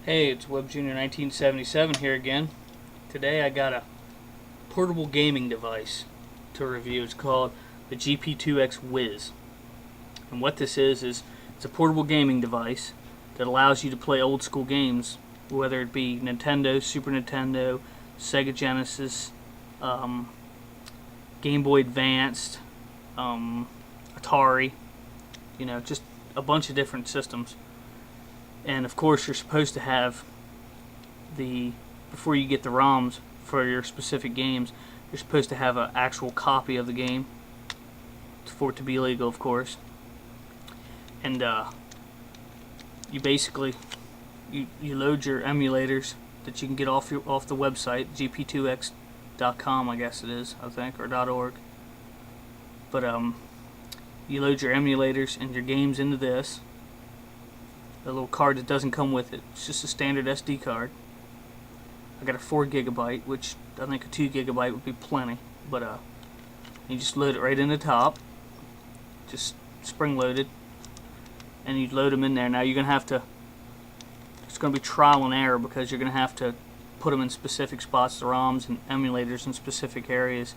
Hey, it's Web Junior 1977 here again. Today I got a portable gaming device to review. It's called the GP2X WIZ. And what this is it's a portable gaming device that allows you to play old school games, whether it be Nintendo, Super Nintendo, Sega Genesis, Game Boy Advanced, Atari, just a bunch of different systems. And of course you're supposed to have before you get the ROMs for your specific games, you're supposed to have an actual copy of the game for it to be legal, of course. And you basically you load your emulators that you can get off the website, GP2X.com, I guess it is, I think, or .org. But you load your emulators and your games into this. A little card that doesn't come with it. It's just a standard SD card. I got a 4 gigabyte, which I think a 2 gigabyte would be plenty. But you just load it right in the top, just spring loaded, and you load them in there. Now you're gonna have to. It's gonna be trial and error because you're gonna have to put them in specific spots, the ROMs and emulators in specific areas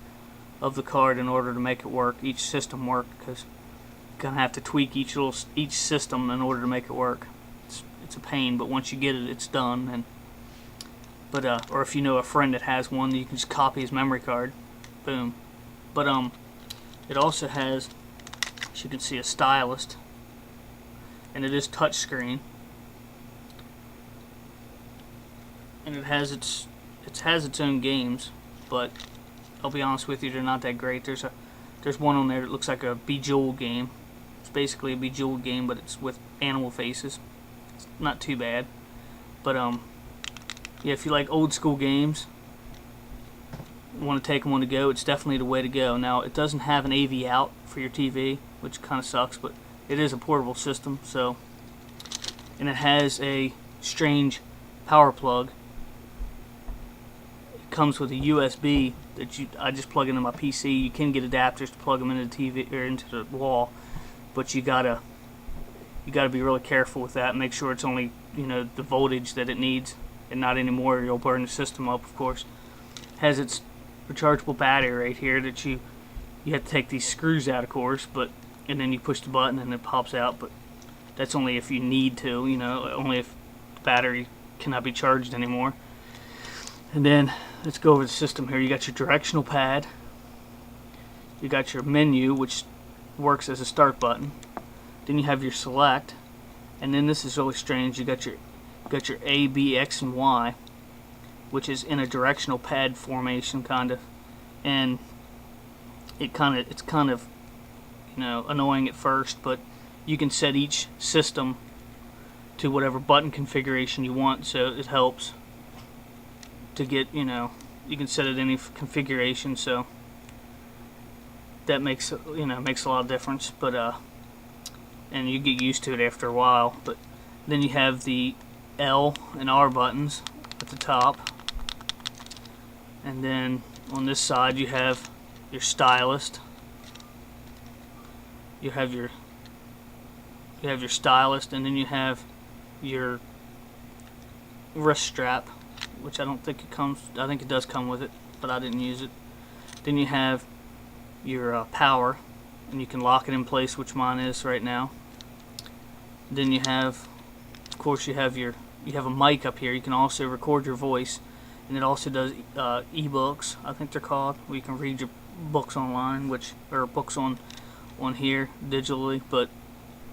of the card in order to make it work, each system work, because you're gonna have to tweak each system in order to make it work. It's a pain, but once you get it, it's done. Or if you know a friend that has one, you can just copy his memory card, boom. But it also has, as you can see, a stylus, and it is touch screen, and it has its own games, but I'll be honest with you, they're not that great. There's one on there that looks like a Bejeweled game. It's basically a Bejeweled game, but it's with animal faces. It's not too bad. But yeah, if you like old school games, you want to take them on the go, it's definitely the way to go. Now, it doesn't have an AV out for your TV, which kind of sucks, but it is a portable system, so. And it has a strange power plug. It comes with a USB that I just plug into my PC. You can get adapters to plug them into the TV or into the wall, but you gotta be really careful with that and make sure it's only the voltage that it needs and not any more, or you'll burn the system up, of course. It has its rechargeable battery right here that you have to take these screws out, of course, and then you push the button and it pops out, but that's only if you need to, only if the battery cannot be charged anymore. And then let's go over the system here. You got your directional pad, you got your menu, which works as a start button. Then you have your select, and then this is really strange. You got your A, B, X, and Y, which is in a directional pad formation, kind of, and it's kind of annoying at first, but you can set each system to whatever button configuration you want, so it helps to get you can set it any configuration, so that makes a lot of difference. But and you get used to it after a while. But then you have the L and R buttons at the top, and then on this side you have your stylus. You have your stylus, and then you have your wrist strap, which I don't think it comes. I think it does come with it, but I didn't use it. Then you have your power, and you can lock it in place, which mine is right now. Then you have, of course, you have a mic up here. You can also record your voice, and it also does e-books, I think they're called, where you can read your books online, or books on here digitally. But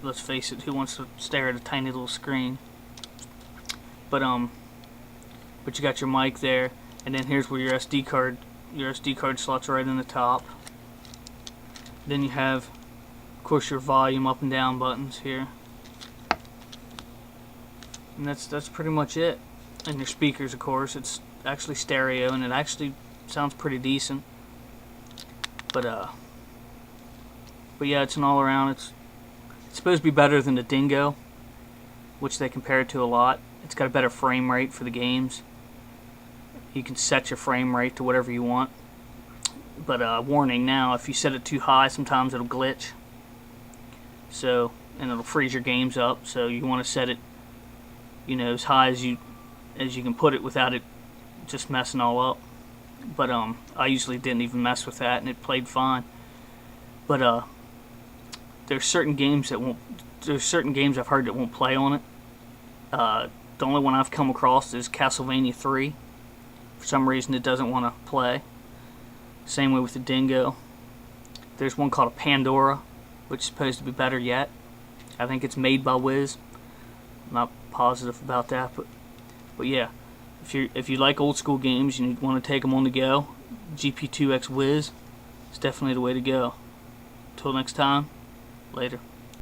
let's face it, who wants to stare at a tiny little screen? But you got your mic there, and then here's where your SD card slot's right in the top. Then you have, of course, your volume up and down buttons here. And that's pretty much it. And your speakers, of course, it's actually stereo, and it actually sounds pretty decent. But yeah, it's an all-around. It's supposed to be better than the Dingo, which they compare it to a lot. It's got a better frame rate for the games. You can set your frame rate to whatever you want. But warning now, if you set it too high, sometimes it'll glitch. So, and it'll freeze your games up. So you want to set it, as high as you as you can put it without it just messing all up. But I usually didn't even mess with that, and it played fine. But there's certain games that won't. There's certain games I've heard that won't play on it. The only one I've come across is Castlevania 3. For some reason, it doesn't want to play. Same way with the Dingo. There's one called a Pandora, which is supposed to be better yet. I think it's made by Wiz. I'm not positive about that, but yeah. If you like old school games and you want to take them on the go, GP2X WIZ is definitely the way to go. Until next time, later.